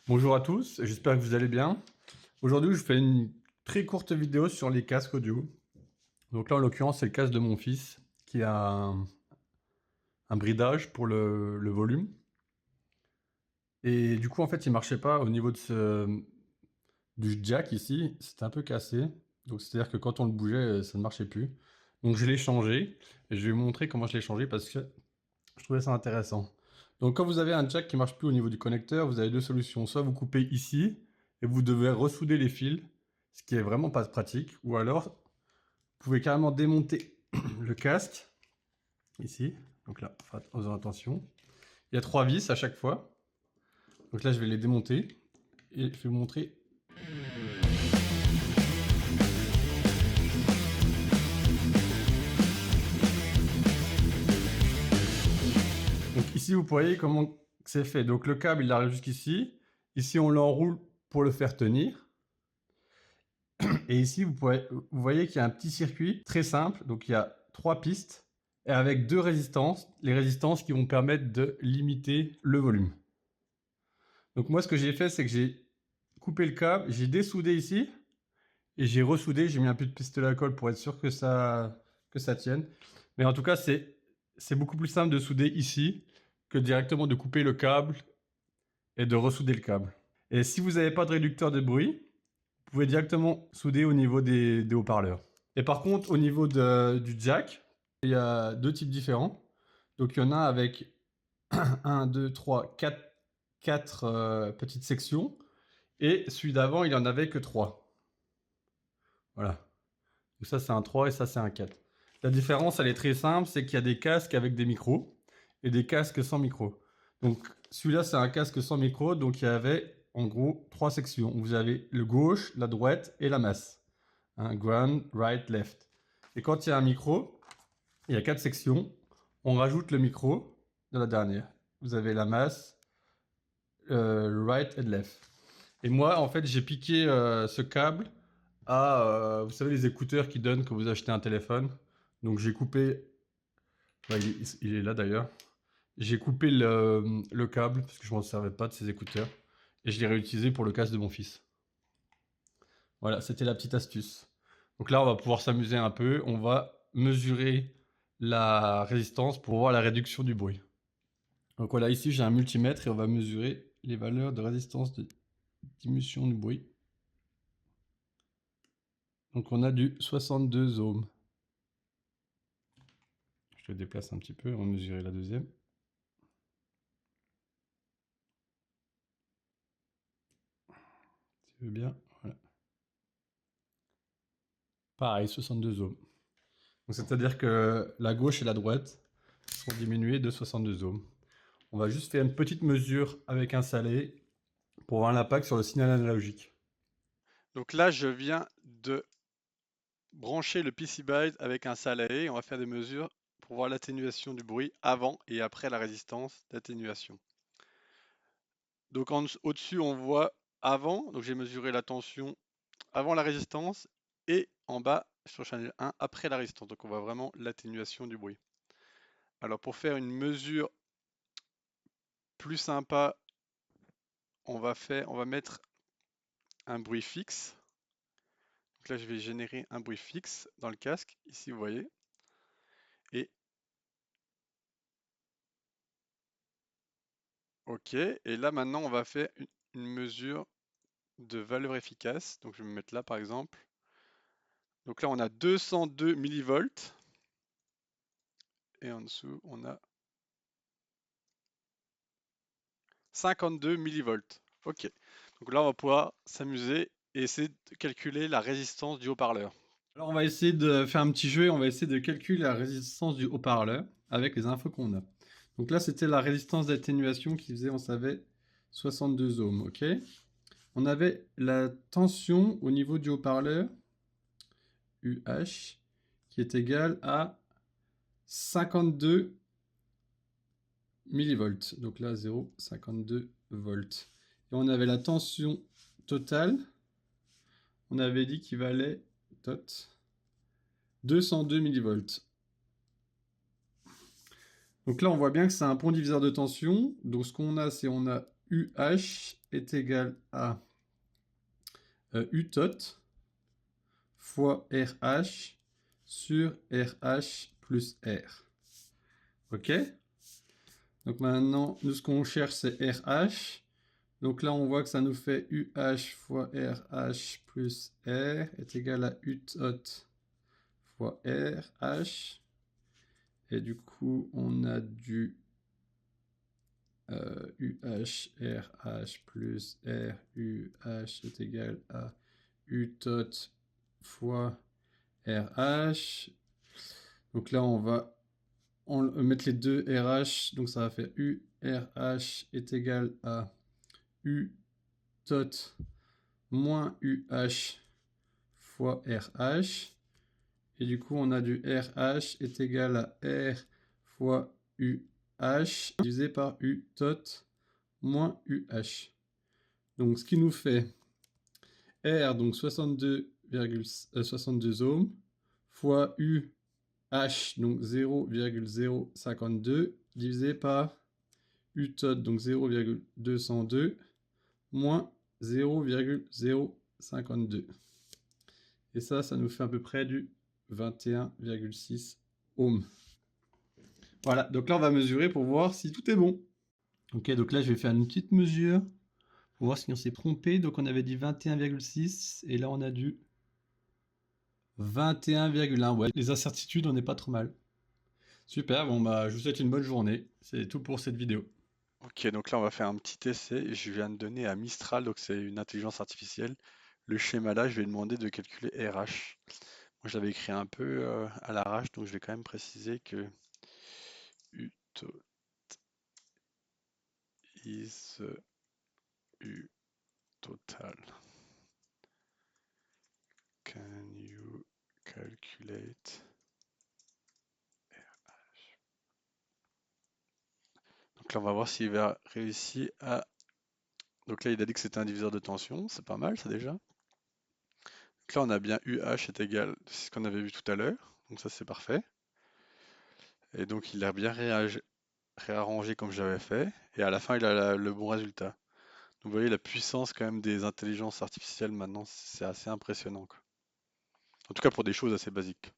Bonjour à tous, j'espère que vous allez bien. Aujourd'hui, je fais une très courte vidéo sur les casques audio. Donc là, en l'occurrence, c'est le casque de mon fils qui a un bridage pour le volume. Et du coup, en fait, il marchait pas au niveau du jack ici. C'était un peu cassé. Donc, c'est-à-dire que quand on le bougeait, ça ne marchait plus. Donc, je l'ai changé. Et je vais vous montrer comment je l'ai changé parce que je trouvais ça intéressant. Donc, quand vous avez un jack qui marche plus au niveau du connecteur, vous avez deux solutions. Soit vous coupez ici et vous devez ressouder les fils, ce qui est vraiment pas pratique. Ou alors, vous pouvez carrément démonter le casque ici. Donc là, faisons attention. Il y a 3 vis à chaque fois. Donc là, je vais les démonter et je vais vous montrer. Donc ici, vous voyez comment c'est fait. Donc le câble, il arrive jusqu'ici. Ici, on l'enroule pour le faire tenir. Et ici, vous voyez qu'il y a un petit circuit très simple. Donc il y a 3 pistes et avec 2 résistances. Les résistances qui vont permettre de limiter le volume. Donc moi, ce que j'ai fait, c'est que j'ai coupé le câble, j'ai dessoudé ici et j'ai ressoudé. J'ai mis un peu de pistolet à colle pour être sûr que ça tienne. Mais en tout cas, c'est beaucoup plus simple de souder ici que directement de couper le câble et de ressouder le câble. Et si vous n'avez pas de réducteur de bruit, vous pouvez directement souder au niveau des haut-parleurs. Et par contre, au niveau du jack, il y a 2 types différents. Donc il y en a avec 1, 2, 3, 4 petites sections. Et celui d'avant, il en avait que 3. Voilà. Donc ça, c'est un 3 et ça, c'est un 4. La différence, elle est très simple, c'est qu'il y a des casques avec des micros et des casques sans micro. Donc celui-là, c'est un casque sans micro, donc il y avait en gros 3 sections. Vous avez le gauche, la droite et la masse. Hein, ground, right, left. Et quand il y a un micro, il y a 4 sections. On rajoute le micro de la dernière. Vous avez la masse, right et left. Et moi, en fait, j'ai piqué ce câble à, vous savez, les écouteurs qui donnent quand vous achetez un téléphone. Donc j'ai coupé, ouais, il est là d'ailleurs. J'ai coupé le câble parce que je m'en servais pas de ces écouteurs. Et je l'ai réutilisé pour le casque de mon fils. Voilà, c'était la petite astuce. Donc là, on va pouvoir s'amuser un peu. On va mesurer la résistance pour voir la réduction du bruit. Donc voilà, ici j'ai un multimètre et on va mesurer les valeurs de résistance de diminution du bruit. Donc on a du 62 ohms. Je le déplace un petit peu, on va mesurer la deuxième. Si tu veux bien, voilà. Pareil, 62 ohms. Donc c'est-à-dire que la gauche et la droite sont diminuées de 62 ohms. On va juste faire une petite mesure avec un salé pour voir l'impact sur le signal analogique. Donc là, je viens de brancher le PCBite avec un salarié. On va faire des mesures pour voir l'atténuation du bruit avant et après la résistance d'atténuation. Donc au-dessus, on voit avant. Donc j'ai mesuré la tension avant la résistance et en bas sur channel 1 après la résistance. Donc on voit vraiment l'atténuation du bruit. Alors pour faire une mesure plus sympa, on va mettre un bruit fixe. Donc là, je vais générer un bruit fixe dans le casque. Ici, vous voyez. Et OK. Et là, maintenant, on va faire une mesure de valeur efficace. Donc, je vais me mettre là, par exemple. Donc là, on a 202 millivolts. Et en dessous, on a 52 millivolts. OK. Donc là, on va pouvoir s'amuser et essayer de calculer la résistance du haut-parleur. Alors on va essayer de faire un petit jeu et on va essayer de calculer la résistance du haut-parleur avec les infos qu'on a. Donc là, c'était la résistance d'atténuation qui faisait, on savait, 62 ohms, ok? On avait la tension au niveau du haut-parleur, UH, qui est égale à 52 millivolts. Donc là, 0,52 volts. Et on avait la tension totale, on avait dit qu'il valait 202 millivolts. Donc là, on voit bien que c'est un pont diviseur de tension. Donc ce qu'on a, c'est on a UH est égal à U tot fois RH sur RH plus R. Ok? Donc maintenant, nous, ce qu'on cherche, c'est RH. Donc là, on voit que ça nous fait UH fois RH plus R est égal à U tot fois RH. Et du coup, on a du UH, RH plus R, UH est égal à U tot fois RH. Donc là, on va mettre les deux RH. Donc ça va faire URH est égal à U tot moins UH fois RH. Et du coup, on a du RH est égal à R fois UH divisé par U tot moins UH. Donc, ce qui nous fait R, donc 62 ohms, fois UH, donc 0,052, divisé par U tot, donc 0,202, moins 0,052. Et ça nous fait à peu près du 21,6 ohms. Voilà, donc là on va mesurer pour voir si tout est bon. Ok, donc là je vais faire une petite mesure pour voir si on s'est trompé. Donc on avait dit 21,6 et là on a du 21,1. Ouais, les incertitudes, on n'est pas trop mal. Super, bon bah je vous souhaite une bonne journée. C'est tout pour cette vidéo. Ok, donc là on va faire un petit essai. Je viens de donner à Mistral, donc c'est une intelligence artificielle. Le schéma là, je vais demander de calculer RH. Moi j'avais écrit un peu à l'arrache, donc je vais quand même préciser que U tot is U total. Can you calculate RH? Donc là on va voir s'il va réussir à... Donc là il a dit que c'était un diviseur de tension, c'est pas mal ça déjà. Donc là on a bien UH est égal, c'est ce qu'on avait vu tout à l'heure, donc ça c'est parfait. Et donc il a bien réarrangé comme j'avais fait, et à la fin il a le bon résultat. Donc vous voyez la puissance quand même des intelligences artificielles maintenant, c'est assez impressionnant, quoi. En tout cas pour des choses assez basiques.